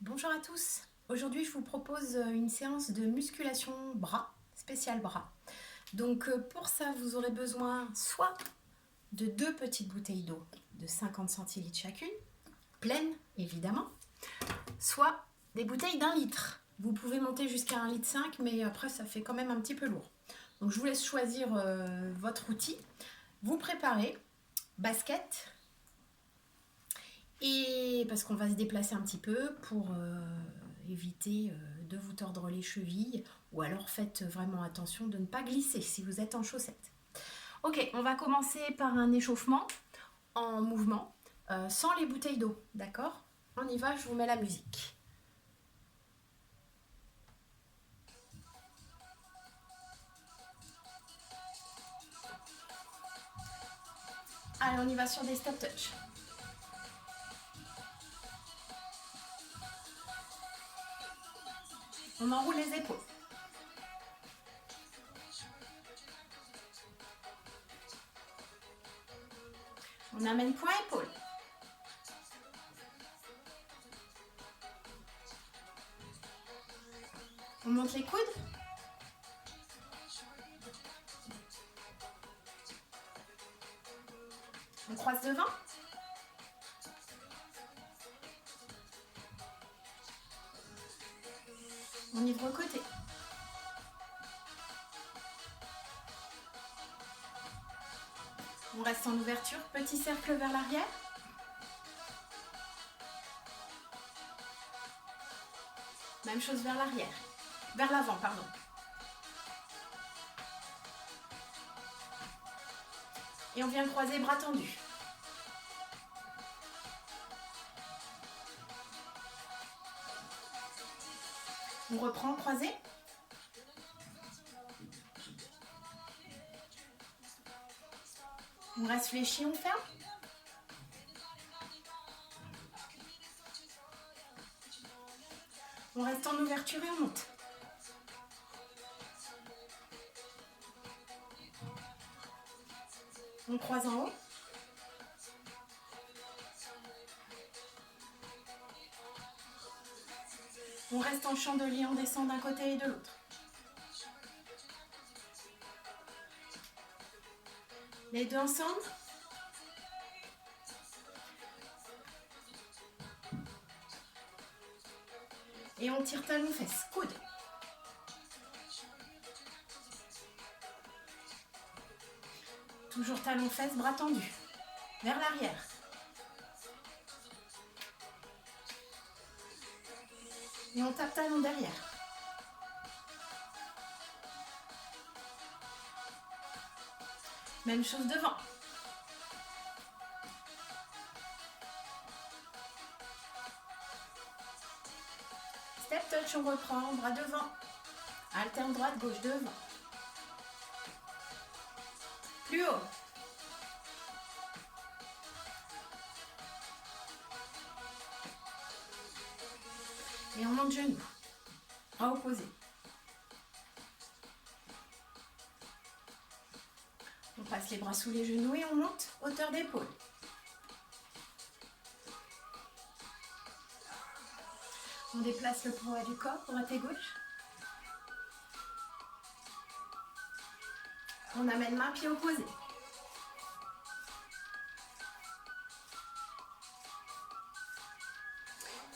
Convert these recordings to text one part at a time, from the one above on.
Bonjour à tous. Aujourd'hui, je vous propose une séance de musculation bras, spécial bras. Donc pour ça, vous aurez besoin soit de 2 petites bouteilles d'eau de 50 centilitres chacune, pleines évidemment, soit des bouteilles d'1 litre. Vous pouvez monter jusqu'à 1,5 litre, mais après ça fait quand même un petit peu lourd. Donc je vous laisse choisir votre outil. Vous préparez basket, et parce qu'on va se déplacer un petit peu pour éviter de vous tordre les chevilles, ou alors faites vraiment attention de ne pas glisser si vous êtes en chaussettes. Ok, on va commencer par un échauffement en mouvement, sans les bouteilles d'eau, d'accord? On y va, je vous mets la musique. Allez, on y va sur des step touch. On enroule les épaules. On amène poing épaule. On monte les coudes. On croise devant. On ouvre côté. On reste en ouverture, petit cercle vers l'arrière. Même chose vers l'arrière. Vers l'avant, pardon. Et on vient croiser bras tendus. On reprend croisé. On reste fléchi, on ferme. On reste en ouverture et on monte. On croise en haut. On reste en chandelier, on descend d'un côté et de l'autre. Les deux ensemble. Et on tire talon-fesse, coude. Toujours talon-fesse, bras tendus. Vers l'arrière. Et on tape talon derrière. Même chose devant. Step touch, on reprend, bras devant. Alterne droite, gauche, devant. Plus haut. Et on monte genou. Bras opposés. On passe les bras sous les genoux et on monte, hauteur d'épaule. On déplace le poids du corps, droite et gauche. On amène main, pied opposé.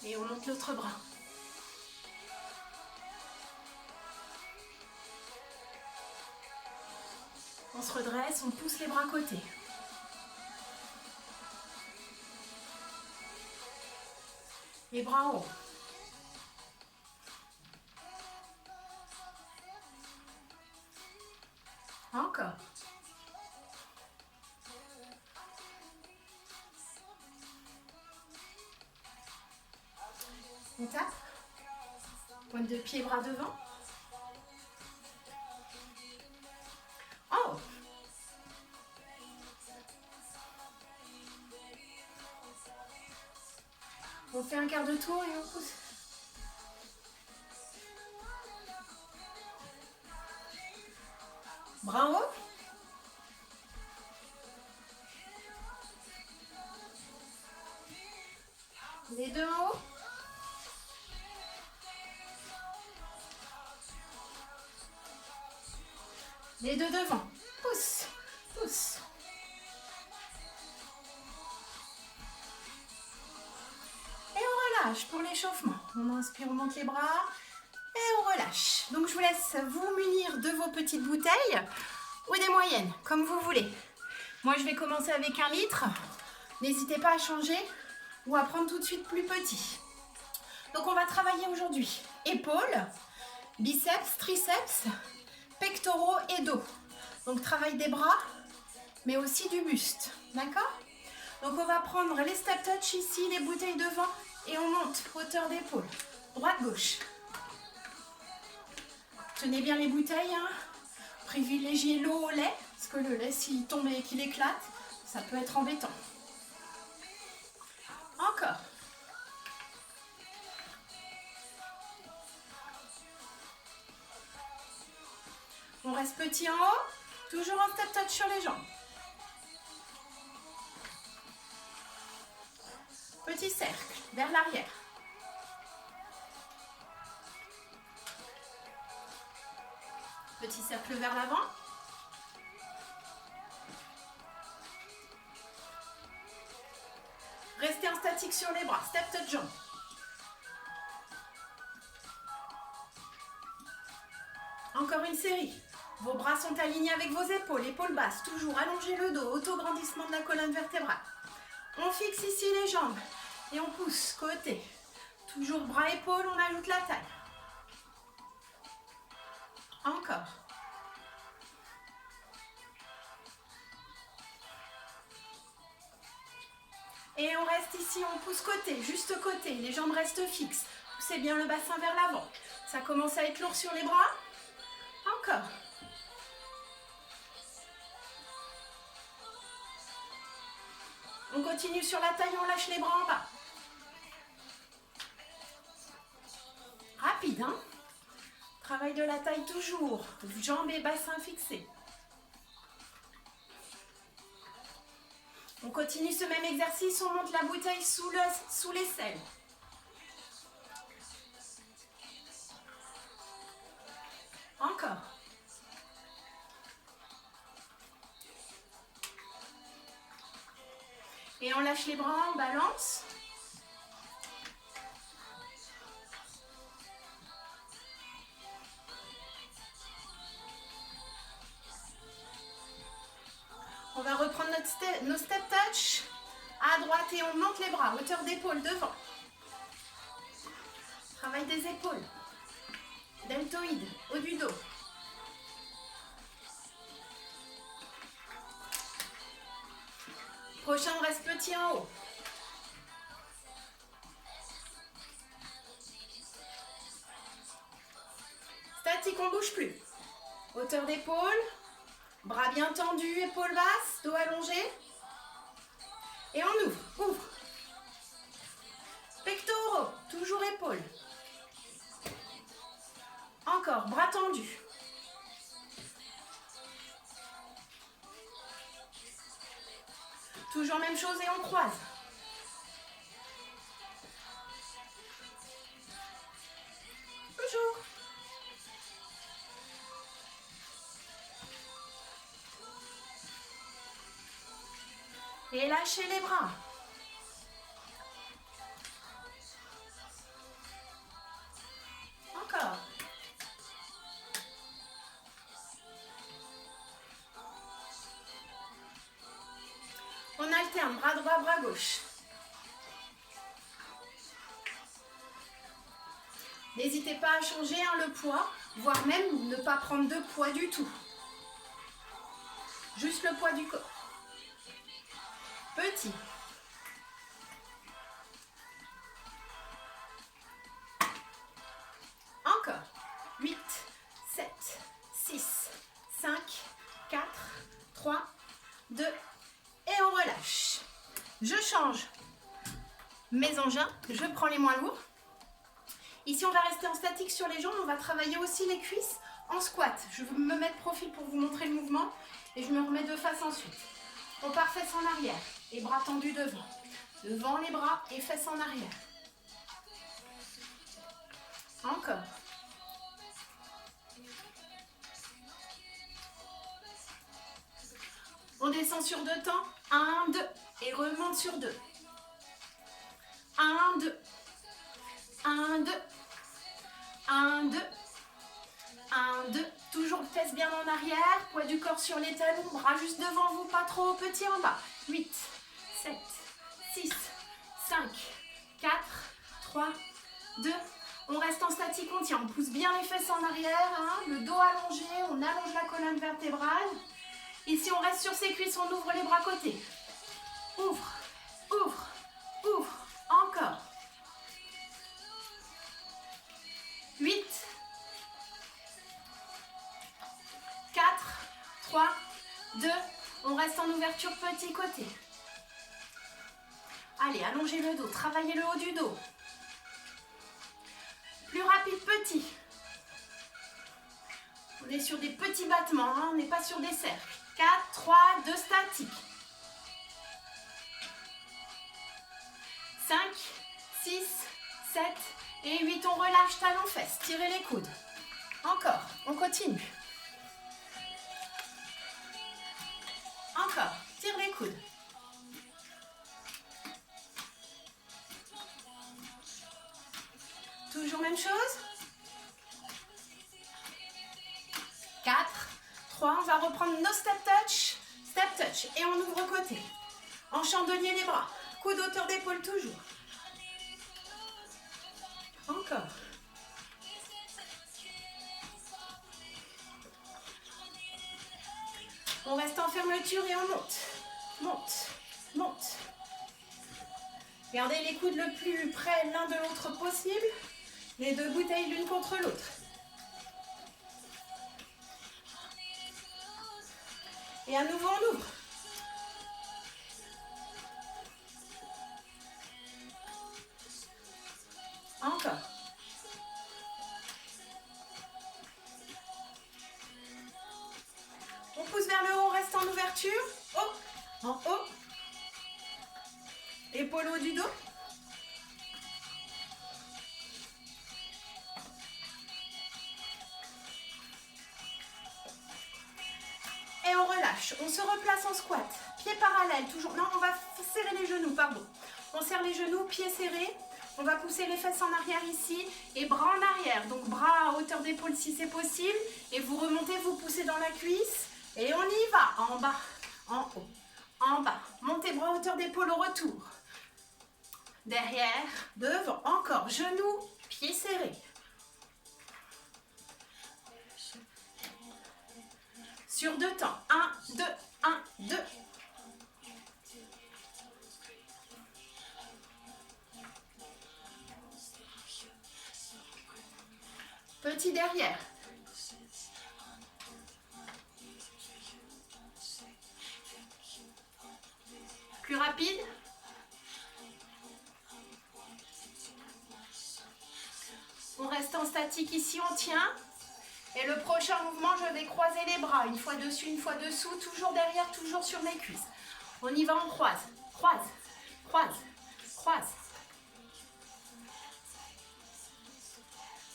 Et on monte l'autre bras. On se redresse, on pousse les bras côté. Les bras en haut. Encore. On tape. Pointe de pied, bras devant. Oh! On fait un quart de tour et on pousse. Bras en haut. Les deux en haut. Les deux devant. Pousse, pousse. Et on relâche pour l'échauffement. On inspire, on monte les bras et on relâche. Donc je vous laisse vous munir de vos petites bouteilles ou des moyennes, comme vous voulez. Moi je vais commencer avec 1 litre. N'hésitez pas à changer ou à prendre tout de suite plus petit. Donc on va travailler aujourd'hui épaules, biceps, triceps, pectoraux et dos. Donc travail des bras, mais aussi du buste. D'accord? Donc on va prendre les step touch ici, les bouteilles devant et on monte, hauteur d'épaule. Droite-gauche. Tenez bien les bouteilles. Hein. Privilégiez l'eau au lait, parce que le lait s'il tombe et qu'il éclate, ça peut être embêtant. Encore. On reste petit en haut, toujours un step touch sur les jambes. Petit cercle vers l'arrière. Petit cercle vers l'avant. Restez en statique sur les bras, step touch jambes. Encore une série. Vos bras sont alignés avec vos épaules, épaules basses, toujours allongez le dos, auto-grandissement de la colonne vertébrale. On fixe ici les jambes et on pousse côté. Toujours bras-épaules, on ajoute la taille. Encore. Et on reste ici, on pousse côté, juste côté, les jambes restent fixes. Poussez bien le bassin vers l'avant. Ça commence à être lourd sur les bras. Encore. On continue sur la taille, on lâche les bras en bas. Rapide, hein? Travail de la taille toujours. Jambes et bassin fixés. On continue ce même exercice, on monte la bouteille sous l'aisselle. Encore. Et on lâche les bras, on balance. On va reprendre nos step touch à droite et on monte les bras, hauteur d'épaule devant. Travail des épaules. Deltoïde, haut du dos. Prochain, on reste petit en haut. Statique, on ne bouge plus. Hauteur d'épaule. Bras bien tendus, épaules basses, dos allongé. Et on ouvre, ouvre. Pectoraux, toujours épaules. Encore, bras tendus. Toujours même chose et on croise. Toujours. Et lâchez les bras. Encore. On alterne, bras droit, bras gauche. N'hésitez pas à changer le poids, voire même ne pas prendre de poids du tout. Juste le poids du corps. Petit. Encore. 8, 7, 6, 5, 4, 3, 2, et on relâche. Je change mes engins, je prends les moins lourds. Ici, on va rester en statique sur les jambes, on va travailler aussi les cuisses en squat. Je vais me mettre profil pour vous montrer le mouvement et je me remets de face ensuite. On part fesses en arrière et bras tendus devant. Devant les bras et fesses en arrière. Encore. On descend sur 2 temps. 1, 2. Et remonte sur 2. 1, 2. 1, 2. 1, 2. 1, 2. Toujours fesses bien en arrière. Poids du corps sur les talons. Bras juste devant vous, pas trop petit en bas. 8, 7, 6, 5, 4, 3, 2. On reste en statique, on tient. On pousse bien les fesses en arrière. Hein, le dos allongé. On allonge la colonne vertébrale. Ici, on reste sur ses cuisses. On ouvre les bras côté. Ouvre, ouvre, ouvre. Encore. 8, 4, 3, 2. On reste en ouverture petit côté. Allez, allongez le dos. Travaillez le haut du dos. Plus rapide, petit. On est sur des petits battements, hein, on n'est pas sur des cercles. 4, 3, 2, statique. 5, 6, 7 et 8. On relâche, talons fesses. Tirez les coudes. Encore, on continue. Encore, tire les coudes. Toujours même chose. 4, 3, on va reprendre nos step touch et on ouvre côté. En chandelier les bras, coude hauteur d'épaule toujours. Encore. On reste en fermeture et on monte. Monte, monte. Gardez les coudes le plus près l'un de l'autre possible. Les 2 bouteilles l'une contre l'autre. Et à nouveau, on ouvre. Encore. On pousse vers le haut, on reste en ouverture. Haut, en haut. Épaule haut du dos. Et on relâche. On se replace en squat. Pieds parallèles, toujours. Non, on va serrer les genoux, pardon. On serre les genoux, pieds serrés. On va pousser les fesses en arrière ici et bras en arrière. Donc bras à hauteur d'épaule si c'est possible. Et vous remontez, vous poussez dans la cuisse. Et on y va. En bas, en haut, en bas. Montez bras à hauteur d'épaule au retour. Derrière, devant, encore. Genoux, pieds serrés. Sur 2 temps. 1, 2, 1, 2. Petit derrière. Plus rapide. On reste en statique ici, on tient. Et le prochain mouvement, je vais croiser les bras. Une fois dessus, une fois dessous. Toujours derrière, toujours sur mes cuisses. On y va, on croise. Croise, croise, croise.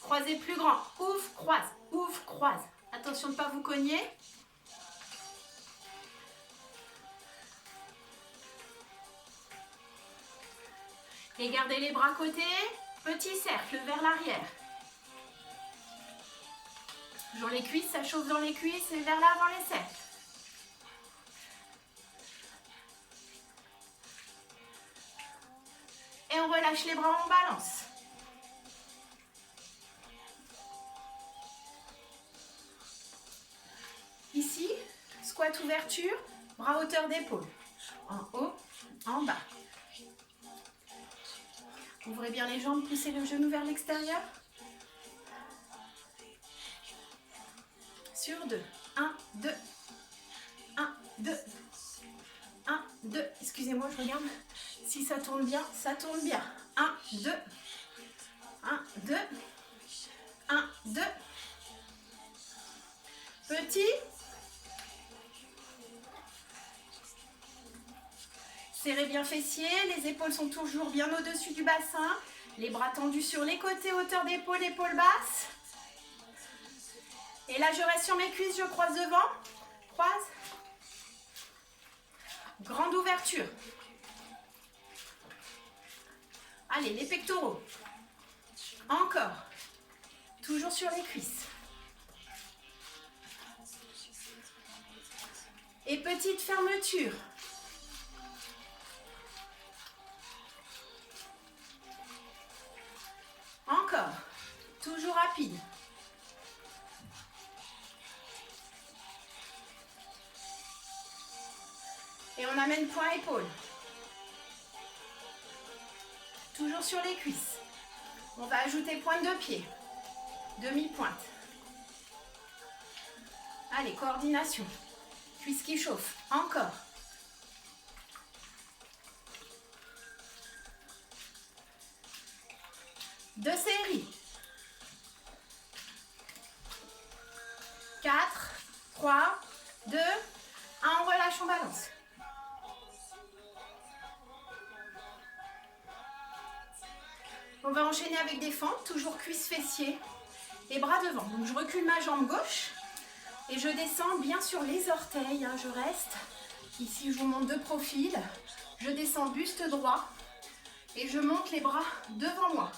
Croisez plus grand. Ouvre, croise, ouvre, croise. Attention de ne pas vous cogner. Et gardez les bras côté. Petit cercle vers l'arrière. Toujours les cuisses, ça chauffe dans les cuisses et vers l'avant les cercles. Et on relâche les bras, on balance. Ici, squat ouverture, bras hauteur d'épaule. En haut, en bas. Ouvrez bien les jambes, poussez le genou vers l'extérieur. Sur 2. 1, 2. 1, 2. 1, 2. Excusez-moi, je regarde si ça tourne bien. Ça tourne bien. 1, 2. 1, 2. 1, 2. Petit. Serrez bien fessiers. Les épaules sont toujours bien au-dessus du bassin. Les bras tendus sur les côtés, hauteur d'épaule, épaules basses. Et là, je reste sur mes cuisses, je croise devant. Croise. Grande ouverture. Allez, les pectoraux. Encore. Toujours sur les cuisses. Et petite fermeture. Encore. Toujours rapide. Et on amène poing épaule. Toujours sur les cuisses. On va ajouter pointe de pied. Demi-pointe. Allez, coordination. Cuisse qui chauffe. Encore. Deux séries. 4, 3, 2, 1. On relâche, on balance. On va enchaîner avec des fentes, toujours cuisses fessiers et bras devant. Donc je recule ma jambe gauche et je descends bien sur les orteils. Je reste. Ici, je vous montre de profil. Je descends buste droit et je monte les bras devant moi.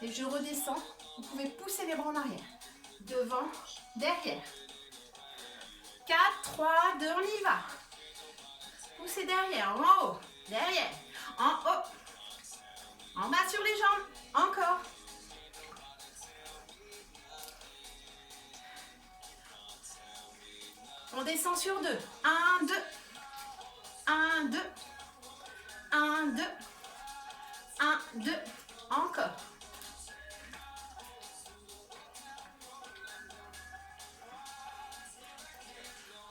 Et je redescends. Vous pouvez pousser les bras en arrière. Devant, derrière. 4, 3, 2, on y va. Poussez derrière, en haut, derrière, en haut. En bas sur les jambes. Encore. On descend sur 2. 1, 2. 1, 2. 1, 2. 1, 2. Encore.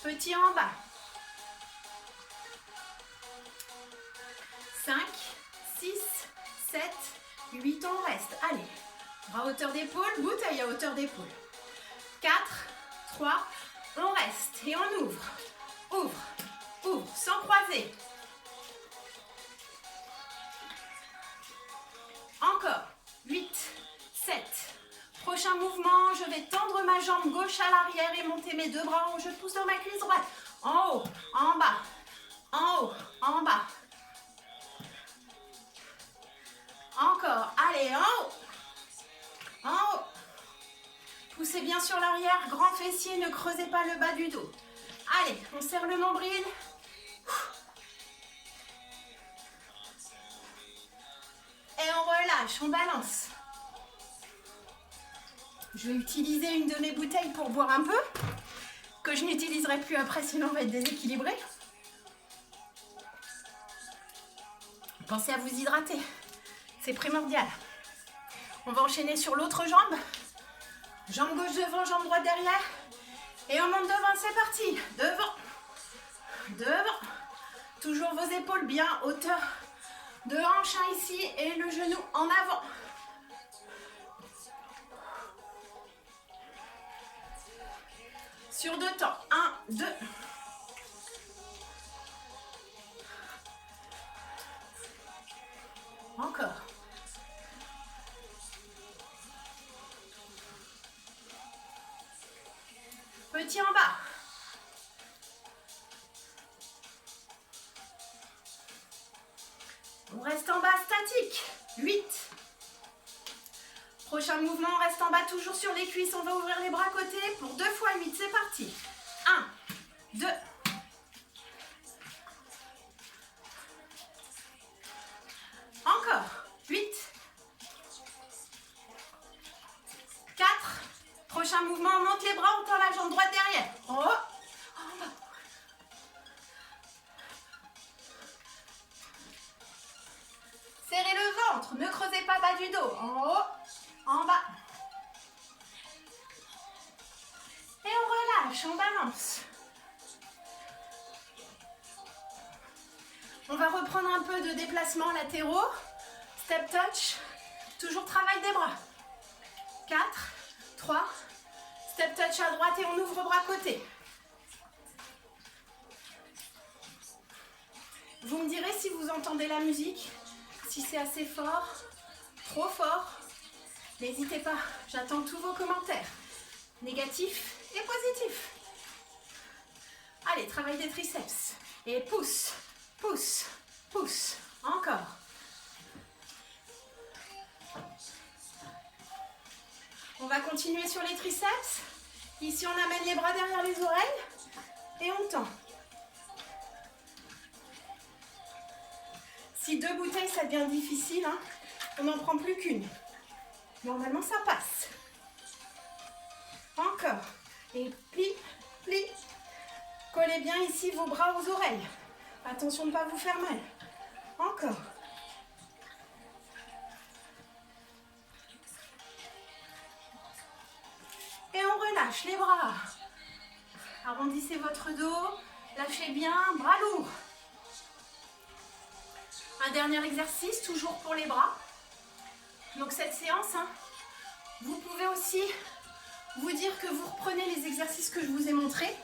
Petit en bas. 5, 6, 7, 8, on reste. Allez, bras à hauteur d'épaule, bouteille à hauteur d'épaule. 4, 3, on reste et on ouvre. Ouvre, ouvre, sans croiser. Encore, 8, 7. Prochain mouvement, je vais tendre ma jambe gauche à l'arrière et monter mes deux bras en haut. Je pousse dans ma cuisse droite. En haut, en bas, en haut, en bas. Encore, allez, en haut. En haut. Poussez bien sur l'arrière, grand fessier, ne creusez pas le bas du dos. Allez, on serre le nombril. Et on relâche, on balance. Je vais utiliser une de mes bouteilles pour boire un peu, que je n'utiliserai plus après, sinon on va être déséquilibré. Pensez à vous hydrater, c'est primordial. On va enchaîner sur l'autre jambe. Jambe gauche devant, jambe droite derrière. Et on monte devant, c'est parti. Devant, devant. Toujours vos épaules bien hauteur de hanche ici et le genou en avant. Sur 2 temps. 1, 2. Encore. Petit en bas. On reste en bas statique. 8. Prochain mouvement, on reste en bas toujours sur les cuisses. On va ouvrir les bras côté pour 2 fois 8. C'est parti. 1, 2. Encore. 8. 4. Prochain mouvement, on monte les bras, on tend la jambe droite derrière. En haut. En bas. Serrez le ventre, ne creusez pas bas du dos. En haut, en bas. Et on relâche, on balance. On va reprendre un peu de déplacement latéraux. Step touch. Toujours travail des bras. 4, 3. Step touch à droite et on ouvre bras côté. Vous me direz si vous entendez la musique, si c'est assez fort, trop fort. N'hésitez pas, j'attends tous vos commentaires, négatifs et positifs. Allez, travail des triceps. Et pousse, pousse, pousse, encore. On va continuer sur les triceps. Ici, on amène les bras derrière les oreilles et on tend. Si 2 bouteilles, ça devient difficile, hein, on n'en prend plus qu'une. Normalement, ça passe. Encore. Et plie, plie. Collez bien ici vos bras aux oreilles. Attention de ne pas vous faire mal. Encore. Et on relâche les bras. Arrondissez votre dos. Lâchez bien, bras lourds. Un dernier exercice, toujours pour les bras. Donc cette séance, hein, vous pouvez aussi vous dire que vous reprenez les exercices que je vous ai montrés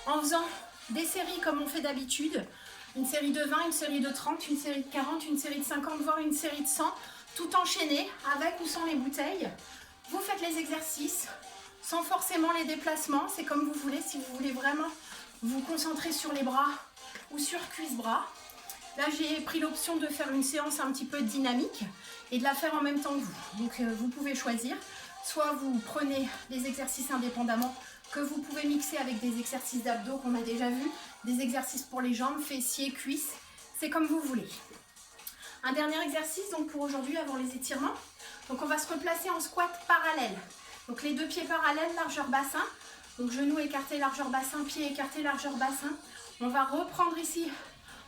en faisant des séries comme on fait d'habitude. Une série de 20, une série de 30, une série de 40, une série de 50, voire une série de 100. Tout enchaîné, avec ou sans les bouteilles. Vous faites les exercices sans forcément les déplacements. C'est comme vous voulez, si vous voulez vraiment vous concentrer sur les bras ou sur cuisse-bras. Là, j'ai pris l'option de faire une séance un petit peu dynamique et de la faire en même temps que vous. Donc, vous pouvez choisir. Soit vous prenez les exercices indépendamment que vous pouvez mixer avec des exercices d'abdos qu'on a déjà vus, des exercices pour les jambes, fessiers, cuisses. C'est comme vous voulez. Un dernier exercice donc pour aujourd'hui avant les étirements. Donc, on va se replacer en squat parallèle. Donc, les 2 pieds parallèles, largeur bassin. Donc, genoux écartés, largeur bassin, pieds écartés, largeur bassin. On va reprendre ici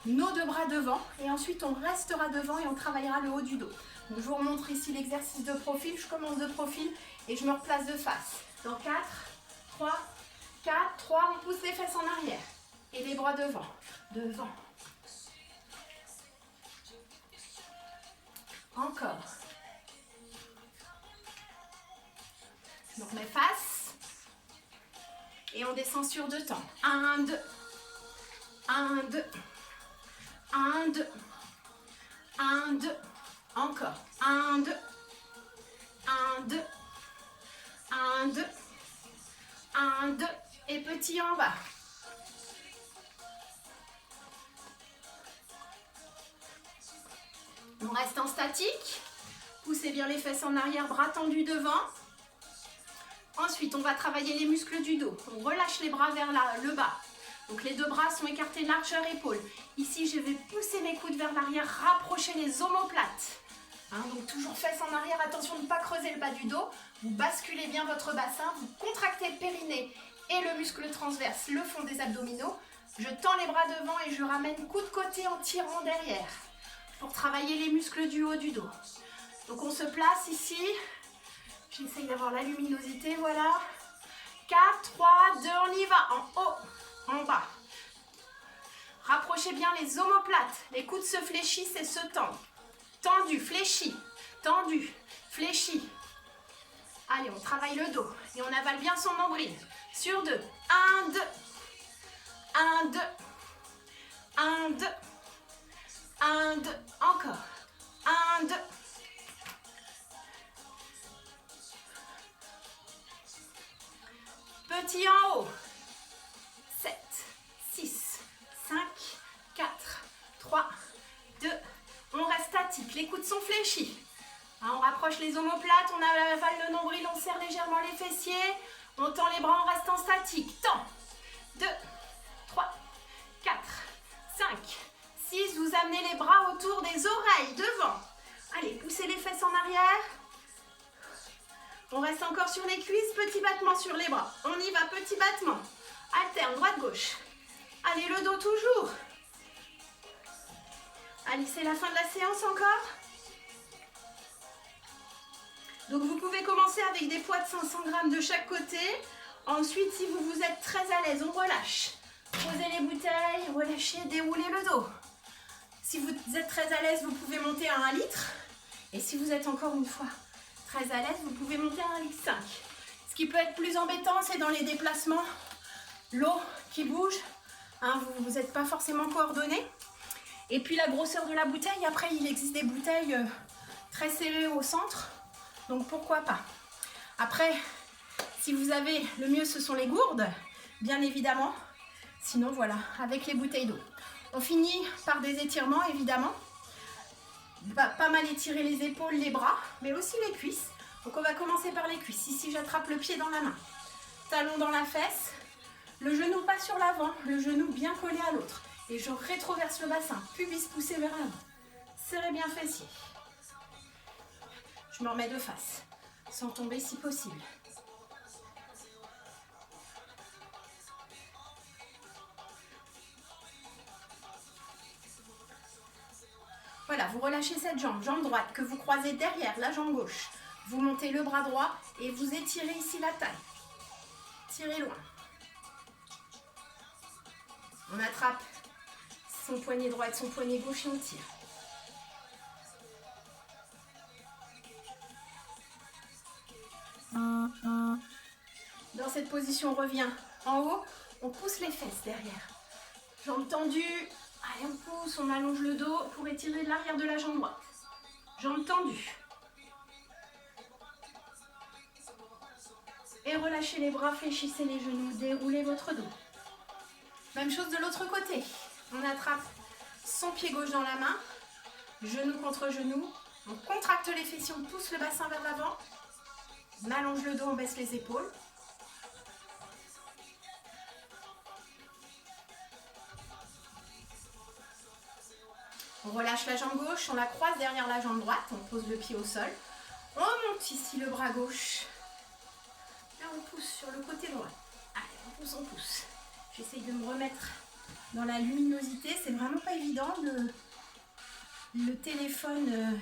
nos 2 bras devant et ensuite on restera devant et on travaillera le haut du dos. Donc, je vous remontre ici l'exercice de profil. Je commence de profil et je me replace de face. Dans 4, 3, 4, 3, on pousse les fesses en arrière et les bras devant, devant. Encore. Donc, mes faces et on descend sur 2 temps. 1, 2, 1, 2, 1, 2, 1, 2, encore, 1, 2, 1, 2, 1, 2, 1, 2, et petit en bas. On reste en statique, poussez bien les fesses en arrière, bras tendus devant. Ensuite, on va travailler les muscles du dos. On relâche les bras vers le bas. Donc les 2 bras sont écartés, largeur épaule. Ici, je vais pousser mes coudes vers l'arrière, rapprocher les omoplates. Hein, donc toujours fesses en arrière, attention de ne pas creuser le bas du dos. Vous basculez bien votre bassin, vous contractez le périnée et le muscle transverse, le fond des abdominaux. Je tends les bras devant et je ramène coude côté en tirant derrière pour travailler les muscles du haut du dos. Donc on se place ici. J'essaye d'avoir la luminosité, voilà. 4, 3, 2, on y va. En haut, en bas. Rapprochez bien les omoplates. Les coudes se fléchissent et se tendent. Tendu, fléchi, tendu, fléchi. Allez, on travaille le dos et on avale bien son nombril. Sur 2. 1, 2. 1, 2. 1, 2. 1, 2. Encore. 1, 2. Petit en haut. 7, 6, 5, 4, 3, 2. On reste statique. Les coudes sont fléchis. On rapproche les omoplates, on avale le nombril, on serre légèrement les fessiers. On tend les bras en restant statique. Tend. 2, 3, 4, 5, 6. Vous amenez les bras autour des oreilles, devant. Allez, poussez les fesses en arrière. On reste encore sur les cuisses, petit battement sur les bras. On y va, petit battement. Alterne, droite-gauche. Allez, le dos toujours. Allez, c'est la fin de la séance encore. Donc, vous pouvez commencer avec des poids de 500 grammes de chaque côté. Ensuite, si vous êtes très à l'aise, on relâche. Posez les bouteilles, relâchez, déroulez le dos. Si vous êtes très à l'aise, vous pouvez monter à 1 litre. Et si vous êtes encore une fois très à l'aise, vous pouvez monter à 1,5 litre. Ce qui peut être plus embêtant, c'est dans les déplacements, l'eau qui bouge. Hein, vous n'êtes pas forcément coordonné. Et puis la grosseur de la bouteille, après il existe des bouteilles très serrées au centre. Donc pourquoi pas. Après, si vous avez, le mieux ce sont les gourdes, bien évidemment. Sinon voilà, avec les bouteilles d'eau. On finit par des étirements évidemment. Pas mal étirer les épaules, les bras, mais aussi les cuisses. Donc on va commencer par les cuisses. Ici j'attrape le pied dans la main. Talon dans la fesse. Le genou pas sur l'avant, le genou bien collé à l'autre. Et je rétroverse le bassin, pubis poussé vers l'avant. Serrez bien fessier. Je me remets de face, sans tomber si possible. Voilà, vous relâchez cette jambe, jambe droite, que vous croisez derrière la jambe gauche. Vous montez le bras droit et vous étirez ici la taille. Tirez loin. On attrape son poignet droit et son poignet gauche et on tire. Dans cette position, on revient en haut, on pousse les fesses derrière. Jambes tendues, allez on pousse, on allonge le dos pour étirer l'arrière de la jambe droite. Jambes tendues. Et relâchez les bras, fléchissez les genoux, déroulez votre dos. Même chose de l'autre côté. On attrape son pied gauche dans la main, genou contre genou. On contracte les fessiers, on pousse le bassin vers l'avant. On allonge le dos, on baisse les épaules. On relâche la jambe gauche, on la croise derrière la jambe droite, on pose le pied au sol. On monte ici le bras gauche. Là, on pousse sur le côté droit. Allez, on pousse, on pousse. J'essaye de me remettre dans la luminosité. C'est vraiment pas évident. Le téléphone,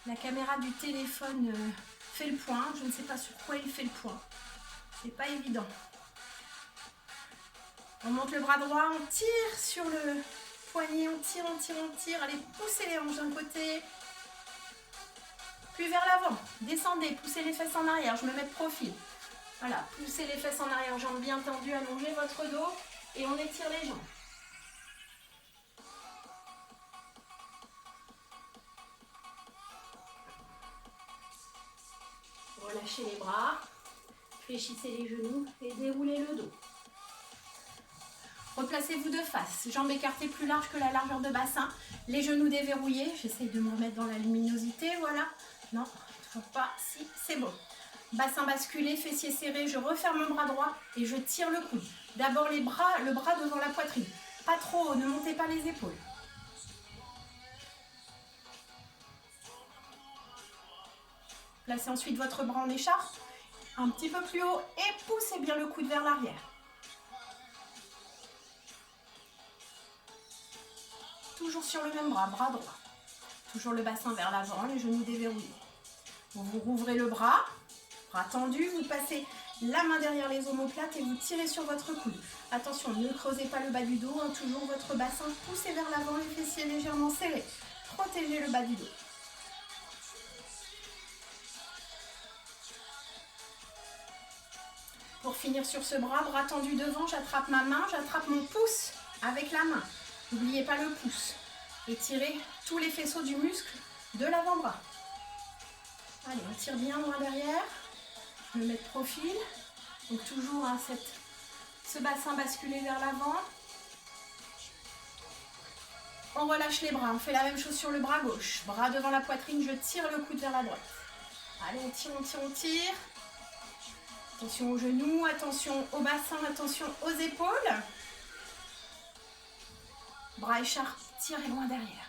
la caméra du téléphone fait le point. Je ne sais pas sur quoi il fait le point. C'est pas évident. On monte le bras droit, on tire sur le poignet, on tire, on tire, on tire. Allez, poussez les hanches d'un côté. Puis vers l'avant. Descendez, poussez les fesses en arrière. Je me mets de profil. Voilà, poussez les fesses en arrière, jambes bien tendues, allongez votre dos et on étire les jambes. Relâchez les bras, fléchissez les genoux et déroulez le dos. Replacez-vous de face, jambes écartées plus larges que la largeur de bassin, les genoux déverrouillés. J'essaye de me remettre dans la luminosité, voilà. Non, toujours pas, si, c'est bon. Bassin basculé, fessiers serrés, je referme mon bras droit et je tire le coude. D'abord le bras devant la poitrine. Pas trop haut, ne montez pas les épaules. Placez ensuite votre bras en écharpe, un petit peu plus haut et poussez bien le coude vers l'arrière. Toujours sur le même bras, bras droit. Toujours le bassin vers l'avant, les genoux déverrouillés. Vous rouvrez le bras tendu, vous passez la main derrière les omoplates et vous tirez sur votre coude. Attention, ne creusez pas le bas du dos, hein, toujours votre bassin poussé vers l'avant, les fessiers légèrement serrés. Protégez le bas du dos. Pour finir sur ce bras tendu devant, j'attrape ma main, j'attrape mon pouce avec la main. N'oubliez pas le pouce. Étirez tous les faisceaux du muscle de l'avant-bras. Allez, on tire bien loin derrière. Je me mets de profil. Donc toujours hein, ce bassin basculé vers l'avant. On relâche les bras. On fait la même chose sur le bras gauche. Bras devant la poitrine, je tire le coude vers la droite. Allez, on tire, on tire, on tire. Attention aux genoux, attention au bassin, attention aux épaules. Bras écharpés, tirez loin derrière.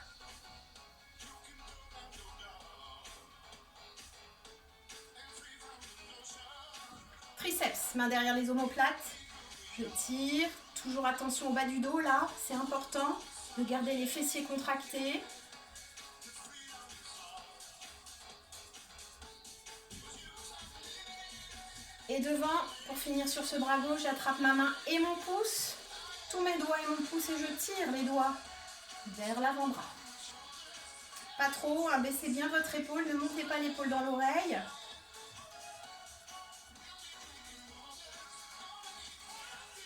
Triceps, main derrière les omoplates. Je tire. Toujours attention au bas du dos là, c'est important de garder les fessiers contractés. Et devant, pour finir sur ce bras gauche, j'attrape ma main et mon pouce. Tous mes doigts et mon pouce et je tire les doigts vers l'avant-bras. Pas trop, abaissez bien votre épaule, ne montez pas l'épaule dans l'oreille.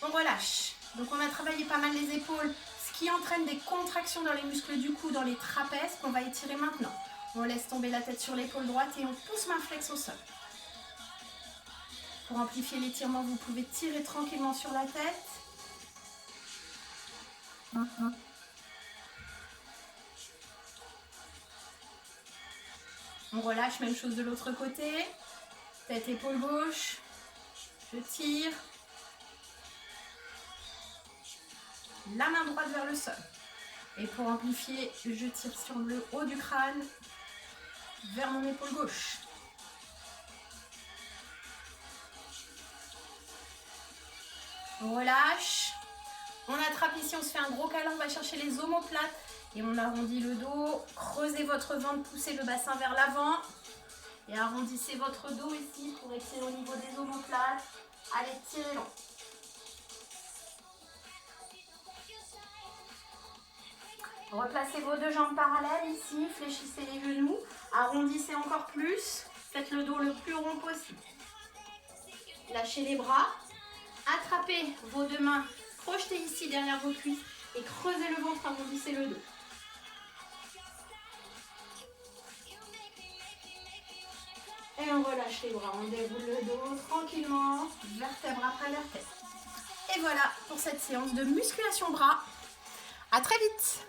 On relâche. Donc on a travaillé pas mal les épaules, ce qui entraîne des contractions dans les muscles du cou, dans les trapèzes qu'on va étirer maintenant. On laisse tomber la tête sur l'épaule droite et on pousse main flex au sol. Pour amplifier l'étirement, vous pouvez tirer tranquillement sur la tête. On relâche, même chose de l'autre côté. Tête, épaule gauche. Je tire. La main droite vers le sol. Et pour amplifier, je tire sur le haut du crâne vers mon épaule gauche. On relâche. On attrape ici, on se fait un gros câlin, on va chercher les omoplates et on arrondit le dos. Creusez votre ventre, poussez le bassin vers l'avant et arrondissez votre dos ici pour exceller au niveau des omoplates. Allez, tirez long. Replacez vos deux jambes parallèles ici, fléchissez les genoux, arrondissez encore plus, faites le dos le plus rond possible. Lâchez les bras, attrapez vos deux mains, projetez ici derrière vos cuisses et creusez le ventre, arrondissez le dos. Et on relâche les bras, on déroule le dos tranquillement, vertèbre après vertèbre. Et voilà pour cette séance de musculation bras. À très vite!